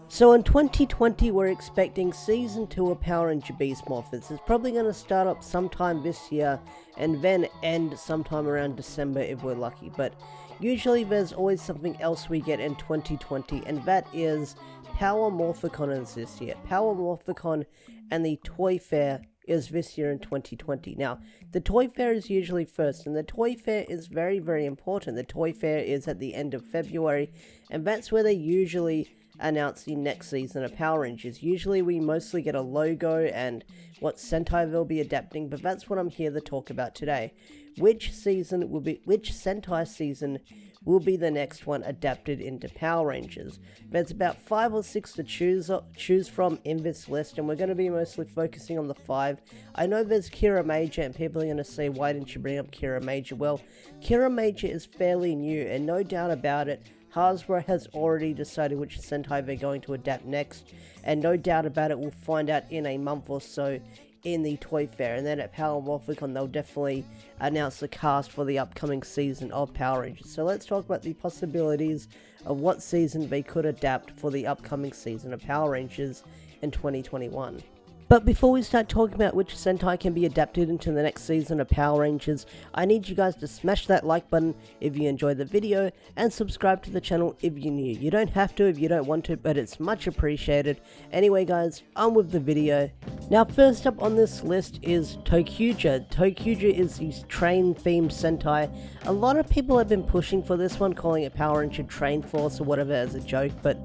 So in 2020, we're expecting Season 2 of Power Ranger Beast Morphers. It's probably going to start up sometime this year and then end sometime around December if we're lucky. But usually there's always something else we get in 2020, and that is Power Morphicon is this year. Power Morphicon and the Toy Fair is this year in 2020. Now, the Toy Fair is usually first, and the Toy Fair is very, very important. The Toy Fair is at the end of February, and that's where they usually announce the next season of Power Rangers. Usually we mostly get a logo and what Sentai they'll be adapting, but that's what I'm here to talk about today. Which Sentai season will be the next one adapted into Power Rangers? There's about 5 or 6 to choose from in this list, and we're going to be mostly focusing on the 5. I know there's Kira Major, and people are going to say, why didn't you bring up Kira Major? Well, Kira Major is fairly new, and no doubt about it, Hasbro has already decided which Sentai they're going to adapt next, and no doubt about it, we'll find out in a month or so in the Toy Fair, and then at Power Morphicon they'll definitely announce the cast for the upcoming season of Power Rangers. So let's talk about the possibilities of what season they could adapt for the upcoming season of Power Rangers in 2021. But before we start talking about which Sentai can be adapted into the next season of Power Rangers, I need you guys to smash that like button if you enjoyed the video, and subscribe to the channel if you're new. You don't have to if you don't want to, but it's much appreciated. Anyway guys, on with the video. Now first up on this list is Tokuji. Tokuji is the train-themed Sentai. A lot of people have been pushing for this one, calling it Power Ranger Train Force or whatever as a joke, but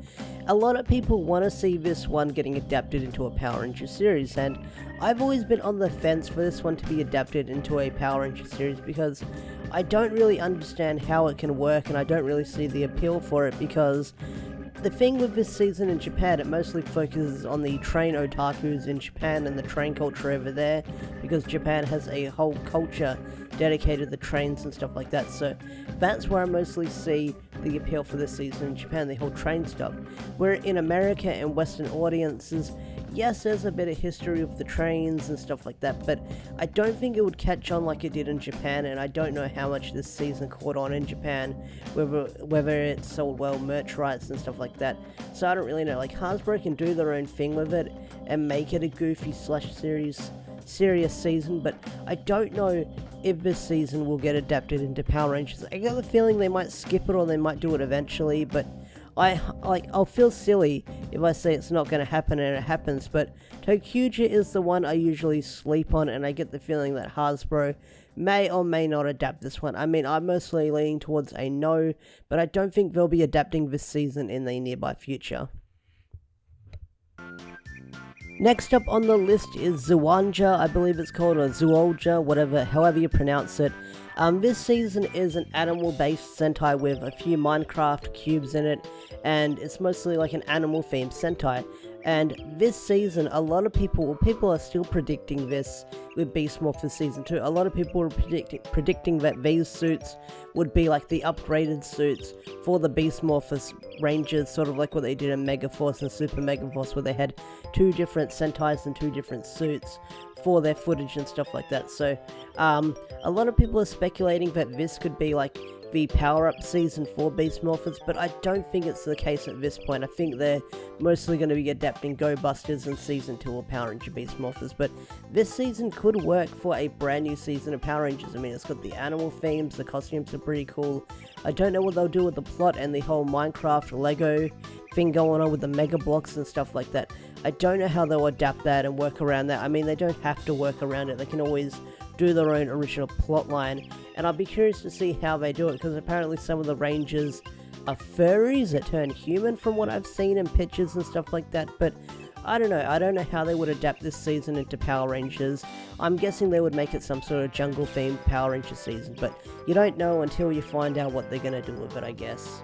a lot of people want to see this one getting adapted into a Power Ranger series, and I've always been on the fence for this one to be adapted into a Power Ranger series because I don't really understand how it can work, and I don't really see the appeal for it because the thing with this season in Japan, it mostly focuses on the train otakus in Japan and the train culture over there, because Japan has a whole culture dedicated to trains and stuff like that. So that's where I mostly see the appeal for this season in Japan, the whole train stuff. Where in America and Western audiences, yes, there's a bit of history of the trains and stuff like that, but I don't think it would catch on like it did in Japan, and I don't know how much this season caught on in Japan, whether it sold well merch rights and stuff like that. So I don't really know. Like, Hasbro can do their own thing with it and make it a goofy / serious season, but I don't know if this season will get adapted into Power Rangers. I got the feeling they might skip it or they might do it eventually, but I'll feel silly if I say it's not going to happen and it happens. But Tokuji is the one I usually sleep on, and I get the feeling that Hasbro may or may not adapt this one. I mean, I'm mostly leaning towards a no, but I don't think they'll be adapting this season in the nearby future. Next up on the list is Zuanja, I believe it's called, or Zuolja, however you pronounce it. This season is an animal-based Sentai with a few Minecraft cubes in it, and it's mostly like an animal-themed Sentai. And this season, a lot of people are still predicting this with Beast Morphers Season 2. A lot of people were predicting that these suits would be like the upgraded suits for the Beast Morphers Rangers, sort of like what they did in Megaforce and Super Megaforce, where they had 2 different Sentais and 2 different suits for their footage and stuff like that. So a lot of people are speculating that this could be like the power-up season for Beast Morphers, but I don't think it's the case at this point. I think they're mostly going to be adapting Go Busters in Season 2 of Power Ranger Beast Morphers, but this season could work for a brand new season of Power Rangers. I mean, it's got the animal themes, the costumes are pretty cool. I don't know what they'll do with the plot and the whole Minecraft Lego thing going on with the Mega Blocks and stuff like that. I don't know how they'll adapt that and work around that. I mean, they don't have to work around it. They can always do their own original plot line, and I'll be curious to see how they do it, because apparently some of the Rangers are furries that turn human from what I've seen in pictures and stuff like that. But I don't know how they would adapt this season into Power Rangers. I'm guessing they would make it some sort of jungle themed Power Ranger season, but you don't know until you find out what they're gonna do with it, I guess.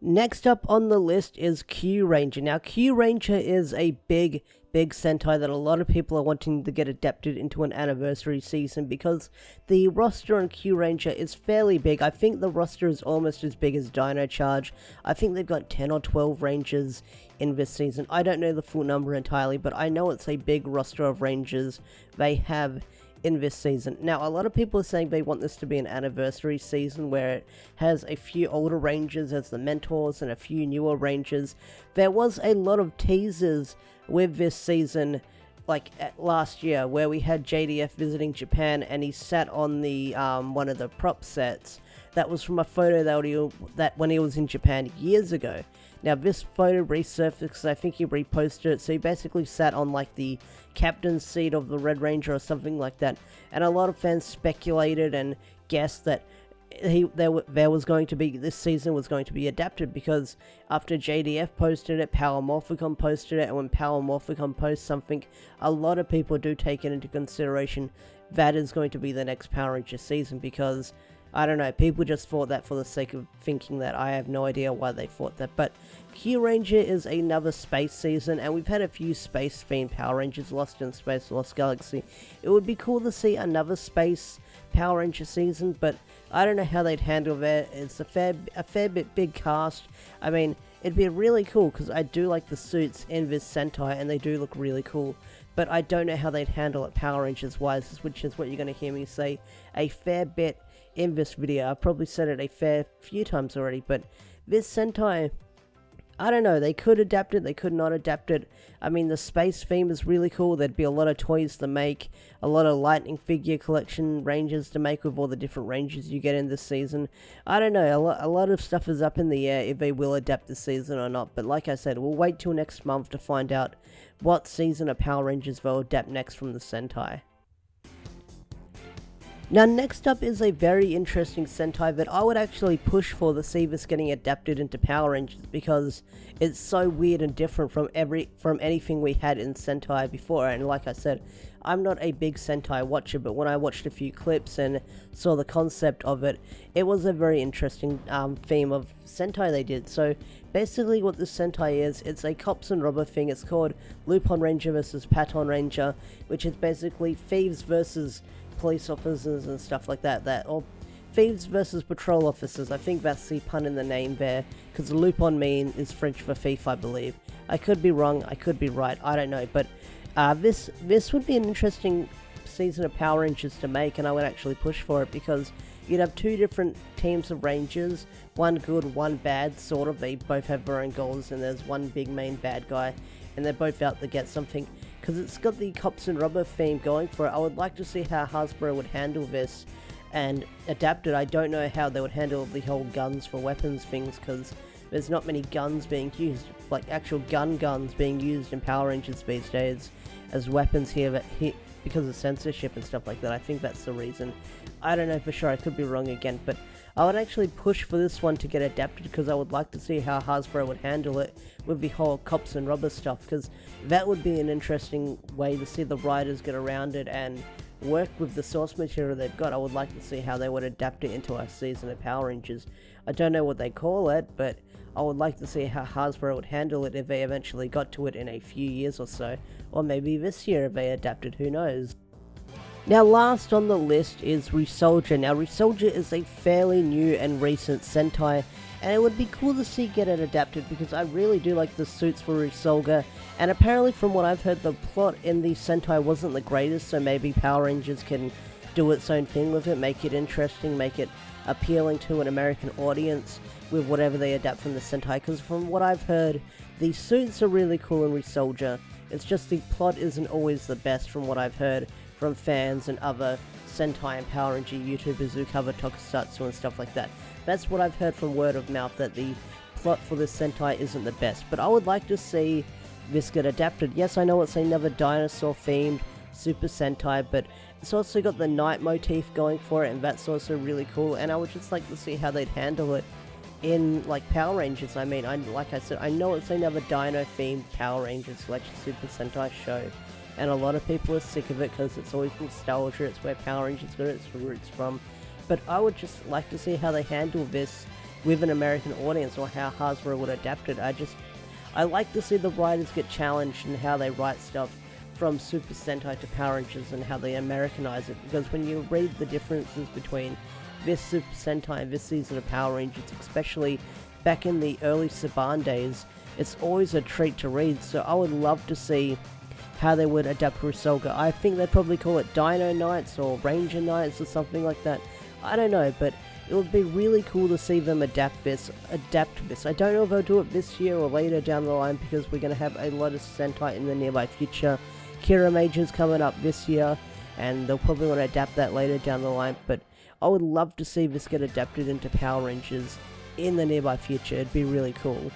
Next up on the list is Q Ranger. Now, Q Ranger is a big Sentai that a lot of people are wanting to get adapted into an anniversary season, because the roster on Q Ranger is fairly big. I think the roster is almost as big as Dino Charge. I think they've got 10 or 12 Rangers in this season. I don't know the full number entirely, but I know it's a big roster of Rangers they have in this season. Now, a lot of people are saying they want this to be an anniversary season where it has a few older Rangers as the mentors and a few newer Rangers. There was a lot of teasers with this season, like last year, where we had JDF visiting Japan and he sat on the one of the prop sets. That was from a photo that when he was in Japan years ago. Now this photo resurfaced because I think he reposted it, so he basically sat on like the captain's seat of the Red Ranger or something like that, and a lot of fans speculated and guessed that this season was going to be adapted, because after JDF posted it, Power Morphicon posted it, and when Power Morphicon posts something, a lot of people do take it into consideration that is going to be the next Power Ranger season, because I don't know, people just thought that for the sake of thinking that. I have no idea why they thought that, but Q Ranger is another space season, and we've had a few space-themed Power Rangers, Lost in Space, Lost Galaxy. It would be cool to see another space Power Ranger season, but I don't know how they'd handle that. It's a fair bit big cast. I mean, it'd be really cool, because I do like the suits in this Sentai, and they do look really cool, but I don't know how they'd handle it Power Rangers-wise, which is what you're going to hear me say a fair bit in this video. I've probably said it a fair few times already, but this Sentai, I don't know, they could adapt it, they could not adapt it. I mean, the space theme is really cool. There'd be a lot of toys to make, a lot of lightning figure collection Rangers to make with all the different Rangers you get in this season. I don't know, a lot of stuff is up in the air if they will adapt this season or not, but like I said, we'll wait till next month to find out what season of Power Rangers they'll adapt next from the Sentai. Now, next up is a very interesting Sentai that I would actually push for to see this getting adapted into Power Rangers, because it's so weird and different from anything we had in Sentai before. And like I said, I'm not a big Sentai watcher, but when I watched a few clips and saw the concept of it, it was a very interesting theme of Sentai they did. So basically what this Sentai is, it's a cops and robber thing. It's called Lupin Ranger versus Paton Ranger, which is basically thieves versus police officers and stuff like that, or thieves versus patrol officers. I think that's the pun in the name there, because Lupin mean is French for thief, I believe. I could be wrong, I could be right, I don't know, but this would be an interesting season of Power Rangers to make, and I would actually push for it, because you'd have two different teams of Rangers, one good, one bad, sort of. They both have their own goals, and there's one big main bad guy, and they're both out to get something. Because it's got the cops and robber theme going for it. I would like to see how Hasbro would handle this and adapt it. I don't know how they would handle the whole guns for weapons things, because there's not many guns being used, like actual guns being used in Power Rangers these days as weapons here because of censorship and stuff like that. I think that's the reason. I don't know for sure, I could be wrong again, but I would actually push for this one to get adapted, because I would like to see how Hasbro would handle it with the whole cops and robbers stuff, because that would be an interesting way to see the writers get around it and work with the source material they've got. I would like to see how they would adapt it into our season of Power Rangers. I don't know what they call it, but I would like to see how Hasbro would handle it if they eventually got to it in a few years or so, or maybe this year if they adapted, who knows. Now, last on the list is Resoldier. Now, Resoldier is a fairly new and recent Sentai, and it would be cool to see get it adapted, because I really do like the suits for Resoldier, and apparently from what I've heard, the plot in the Sentai wasn't the greatest, so maybe Power Rangers can do its own thing with it, make it interesting, make it appealing to an American audience with whatever they adapt from the Sentai, because from what I've heard, the suits are really cool in Resoldier. It's just the plot isn't always the best from what I've heard from fans and other Sentai and Power Ranger YouTubers who cover tokusatsu and stuff like that. That's what I've heard from word of mouth, that the plot for this Sentai isn't the best, but I would like to see this get adapted. Yes, I know it's another dinosaur themed Super Sentai, but it's also got the night motif going for it, and that's also really cool, and I would just like to see how they'd handle it in like Power Rangers. I mean, like I said, I know it's another dino themed Power Rangers Super Sentai show, and a lot of people are sick of it because it's always nostalgia, it's where Power Rangers got its roots from, but I would just like to see how they handle this with an American audience, or how Hasbro would adapt it. I like to see the writers get challenged in how they write stuff from Super Sentai to Power Rangers and how they Americanize it, because when you read the differences between this Super Sentai and this season of Power Rangers, especially back in the early Saban days, it's always a treat to read, so I would love to see how they would adapt Rusalga. I think they'd probably call it Dino Knights or Ranger Knights or something like that. I don't know, but it would be really cool to see them adapt this. I don't know if they'll do it this year or later down the line, because we're going to have a lot of Sentai in the nearby future. Kira Major's coming up this year, and they'll probably want to adapt that later down the line, but I would love to see this get adapted into Power Rangers in the nearby future. It'd be really cool.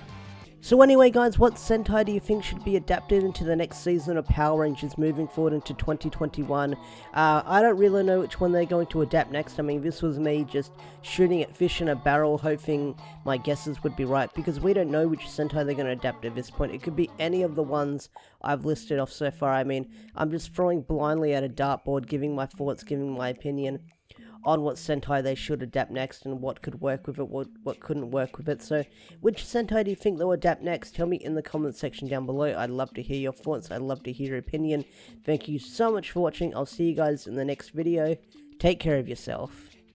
So anyway guys, what Sentai do you think should be adapted into the next season of Power Rangers moving forward into 2021? I don't really know which one they're going to adapt next. I mean, this was me just shooting at fish in a barrel, hoping my guesses would be right, because we don't know which Sentai they're going to adapt at this point. It could be any of the ones I've listed off so far. I mean, I'm just throwing blindly at a dartboard, giving my thoughts, giving my opinion on what Sentai they should adapt next and what could work with it, what couldn't work with it. So, which Sentai do you think they'll adapt next? Tell me in the comments section down below. I'd love to hear your thoughts. I'd love to hear your opinion. Thank you so much for watching. I'll see you guys in the next video. Take care of yourself.